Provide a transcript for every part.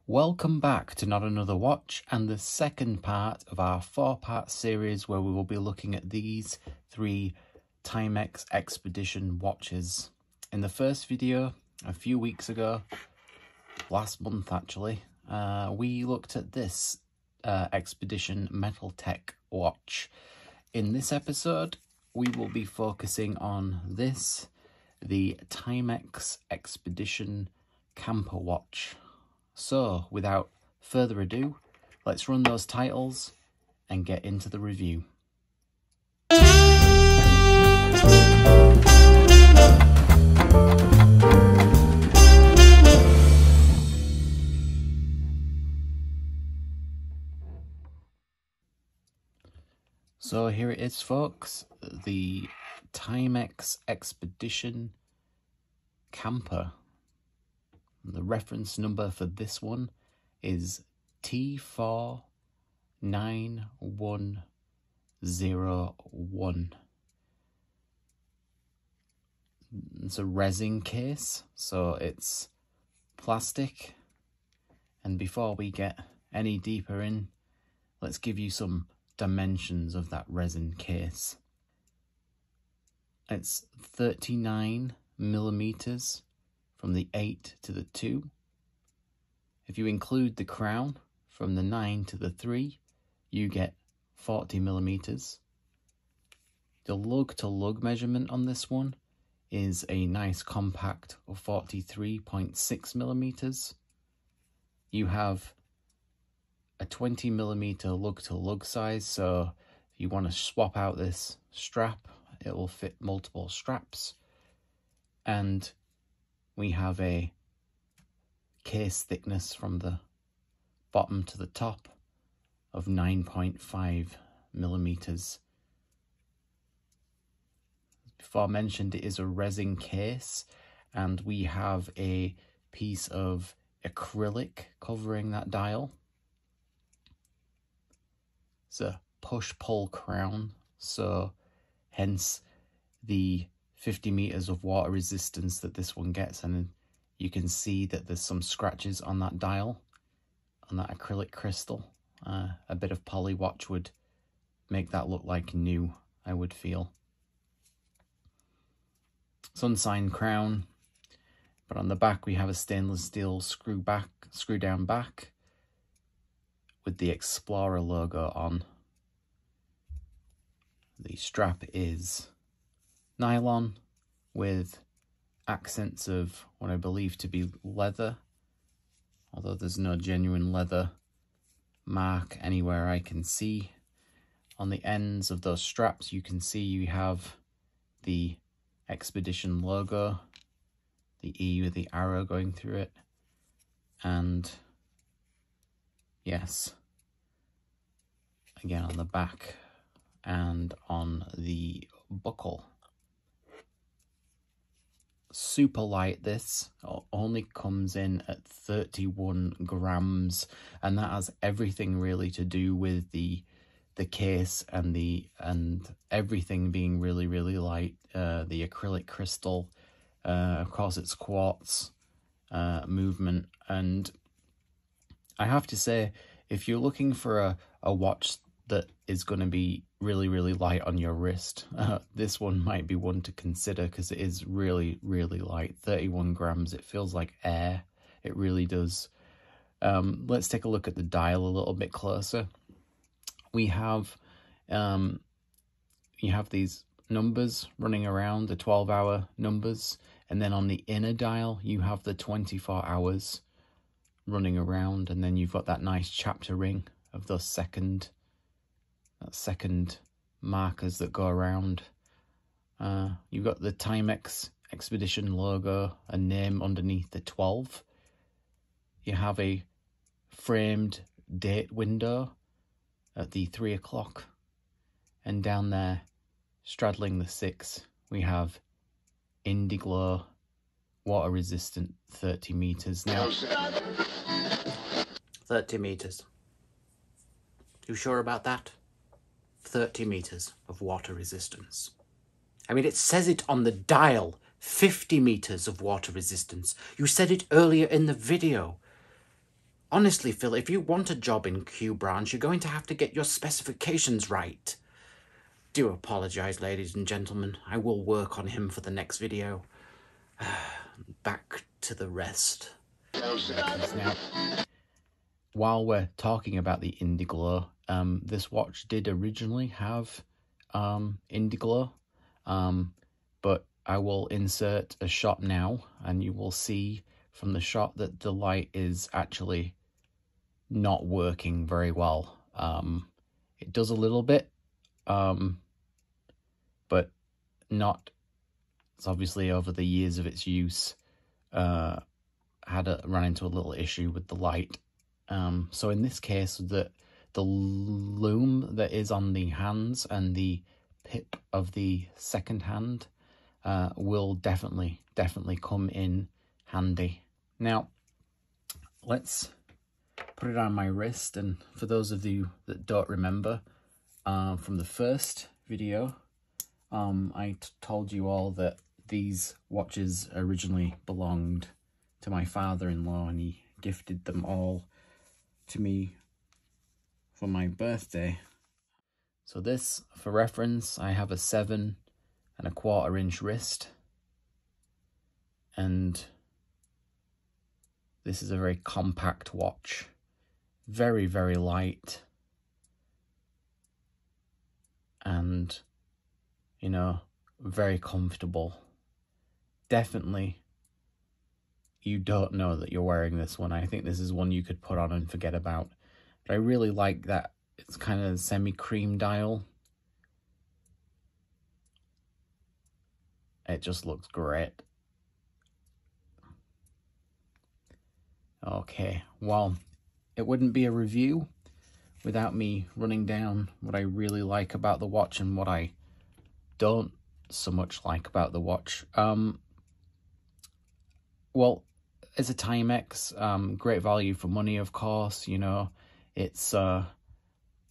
Welcome back to Not Another Watch and the second part of our 4-part series where we will be looking at these 3 Timex Expedition watches. In the first video, a few weeks ago, last month actually, we looked at this Expedition Metal Tech watch. In this episode, we will be focusing on this, the Timex Expedition Camper watch. So, without further ado, let's run those titles and get into the review. So here it is, folks, the Timex Expedition Camper. The reference number for this one is T49101. It's a resin case, so it's plastic. And before we get any deeper in, let's give you some dimensions of that resin case. It's 39 millimeters from the 8 to the 2. If you include the crown from the 9 to the 3, you get 40 millimeters. The Lug-To-Lug measurement on this one is a nice compact of 43.6 millimeters. You have a 20 millimeter Lug-To-Lug size, so if you want to swap out this strap, it will fit multiple straps. And we have a case thickness from the bottom to the top of 9.5 millimeters. Before I mentioned, it is a resin case, and we have a piece of acrylic covering that dial. It's a push-pull crown, so hence the 50 meters of water resistance that this one gets, and you can see that there's some scratches on that dial, on that acrylic crystal. A bit of poly watch would make that look like new, I would feel. It's unsigned crown, but on the back we have a stainless steel screw down back with the Explorer logo on. The strap is nylon with accents of what I believe to be leather, although there's no genuine leather mark anywhere I can see. On the ends of those straps you can see you have the Expedition logo, the E with the arrow going through it, and yes, again on the back and on the buckle. Super light, this only comes in at 31 grams, and that has everything really to do with the case and everything being really light. The acrylic crystal, of course it's quartz movement, and I have to say, if you're looking for a watch that is going to be really light on your wrist, this one might be one to consider, because it is really light. 31 grams, it feels like air, it really does. Let's take a look at the dial a little bit closer. We have you have these numbers running around, the 12-hour numbers, and then on the inner dial you have the 24 hours running around, and then you've got that nice chapter ring of those second markers that go around. You've got the Timex Expedition logo, a name underneath the 12. You have a framed date window at the 3 o'clock, and down there, straddling the 6, we have Indieglow, water resistant, 30 meters. Now, 30 meters. You sure about that? 30 meters of water resistance. I mean, it says it on the dial, 50 meters of water resistance. You said it earlier in the video. Honestly, Phil, if you want a job in Q branch, you're going to have to get your specifications right. Do apologize, ladies and gentlemen. I will work on him for the next video. Back to the rest. Now, while we're talking about the Indieglow, this watch did originally have Indieglow, but I will insert a shot now, and you will see from the shot that the light is actually not working very well. It does a little bit, but not. It's obviously over the years of its use run into a little issue with the light. So in this case, the loom that is on the hands and the pip of the second hand will definitely come in handy. Now, let's put it on my wrist, and for those of you that don't remember from the first video, I told you all that these watches originally belonged to my father-in-law, and he gifted them all to me for my birthday. So this, for reference, I have a 7¼ inch wrist, and this is a very compact watch, very, very light, and, you know, very comfortable. Definitely, you don't know that you're wearing this one. I think this is one you could put on and forget about. But I really like that it's kind of semi-cream dial. It just looks great. Okay, well, it wouldn't be a review without me running down what I really like about the watch and what I don't so much like about the watch. Well, it's a Timex, great value for money, of course. You know, it's I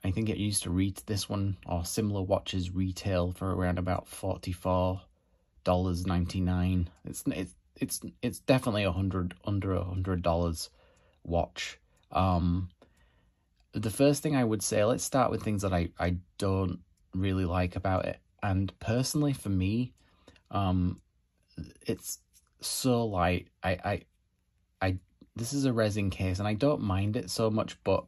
think it used to read this one or similar watches retail for around about $44.99. It's definitely under $100 watch. The first thing I would say, let's start with things that I don't really like about it. And personally, for me, it's so light. This is a resin case, and I don't mind it so much, but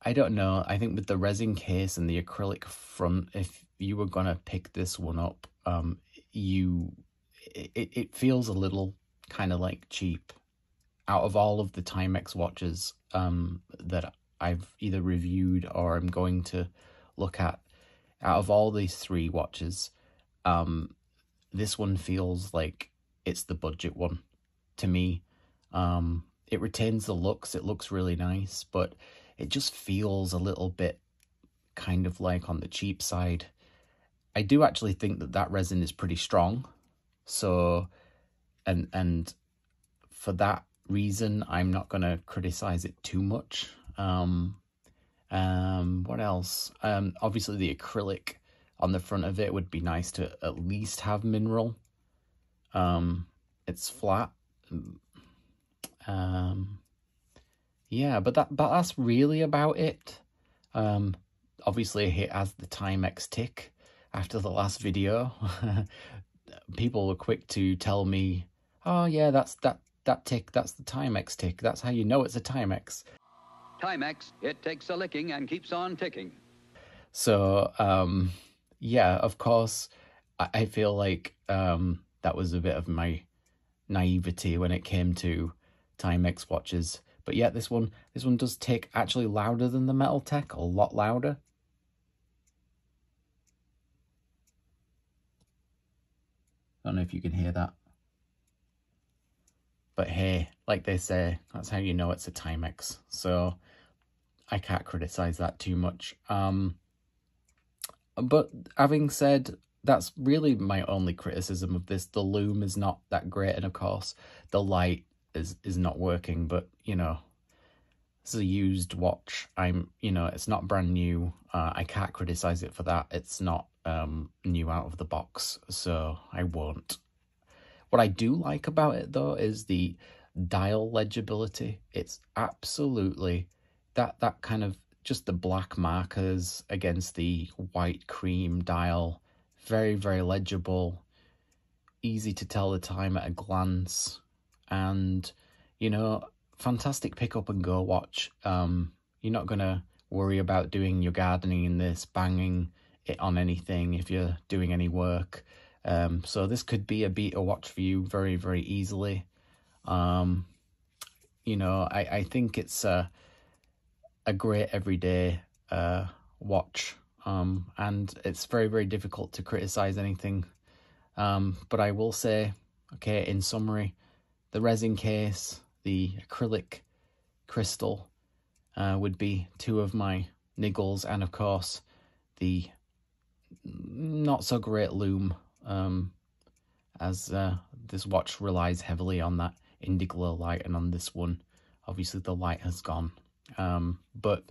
I don't know. I think with the resin case and the acrylic front, if you were gonna pick this one up, it feels a little kind of like cheap. Out of all of the Timex watches that I've either reviewed or I'm going to look at, out of all these three watches, this one feels like it's the budget one to me. It retains the looks, it looks really nice, but it just feels a little bit kind of like on the cheap side. I do actually think that resin is pretty strong, so and for that reason I'm not going to criticize it too much. What else? Obviously the acrylic on the front of it would be nice to at least have mineral. It's flat. Yeah, but that's really about it. Obviously it has the Timex tick after the last video. People were quick to tell me, oh yeah, that's that tick, that's the Timex tick. That's how you know it's a Timex. Timex, it takes a licking and keeps on ticking. So, yeah, of course, I feel like that was a bit of my naivety when it came to Timex watches. But yeah, this one does tick actually louder than the Metal Tech, a lot louder. I don't know if you can hear that. But hey, like they say, that's how you know it's a Timex. So I can't criticize that too much. But having said, that's really my only criticism of this. The loom is not that great, and of course the light is not working, but you know, this is a used watch. It's not brand new. I can't criticize it for that. It's not new out of the box, so I won't. What I do like about it though is the dial legibility. It's absolutely that kind of just the black markers against the white cream dial. Very, very legible, easy to tell the time at a glance, and, you know, fantastic pick up and go watch. You're not gonna worry about doing your gardening in this, banging it on anything if you're doing any work. So this could be a beta watch for you very, very easily. You know, I think it's a great everyday watch, and it's very, very difficult to criticize anything. But I will say, okay, in summary, the resin case, the acrylic crystal would be two of my niggles, and of course the not so great loom, as this watch relies heavily on that Indieglow light, and on this one obviously the light has gone. But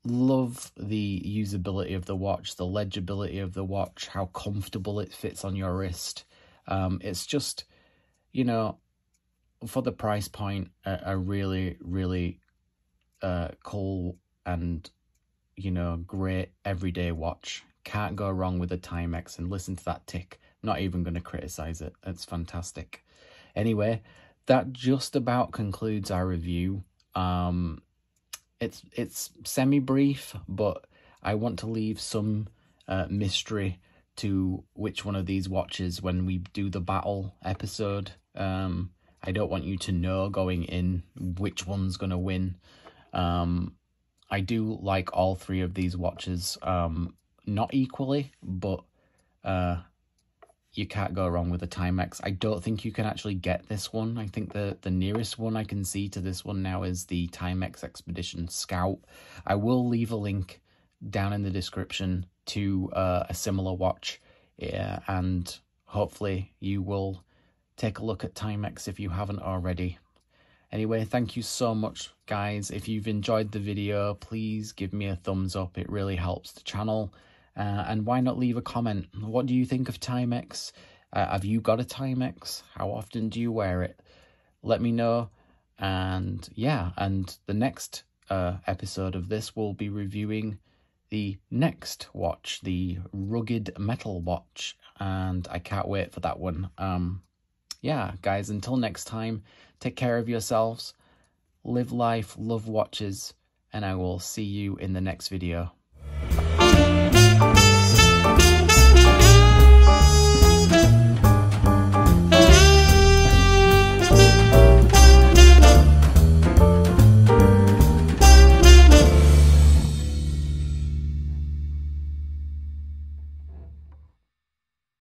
love the usability of the watch, the legibility of the watch, how comfortable it fits on your wrist. It's just, you know, for the price point, a really, really cool and, you know, great everyday watch. Can't go wrong with a Timex, and listen to that tick. Not even going to criticize it. It's fantastic. Anyway, that just about concludes our review. It's semi-brief, but I want to leave some mystery to which one of these watches when we do the battle episode. I don't want you to know going in which one's going to win. I do like all three of these watches, not equally, but you can't go wrong with a Timex. I don't think you can actually get this one. I think the nearest one I can see to this one now is the Timex Expedition Scout. I will leave a link down in the description to a similar watch, and hopefully you will take a look at Timex if you haven't already. Anyway, thank you so much, guys. If you've enjoyed the video, please give me a thumbs up. It really helps the channel. And why not leave a comment? What do you think of Timex? Have you got a Timex? How often do you wear it? Let me know. And yeah, and the next episode of this will be reviewing the next watch, the rugged metal watch. And I can't wait for that one. Yeah, guys, until next time, take care of yourselves, live life, love watches, and I will see you in the next video.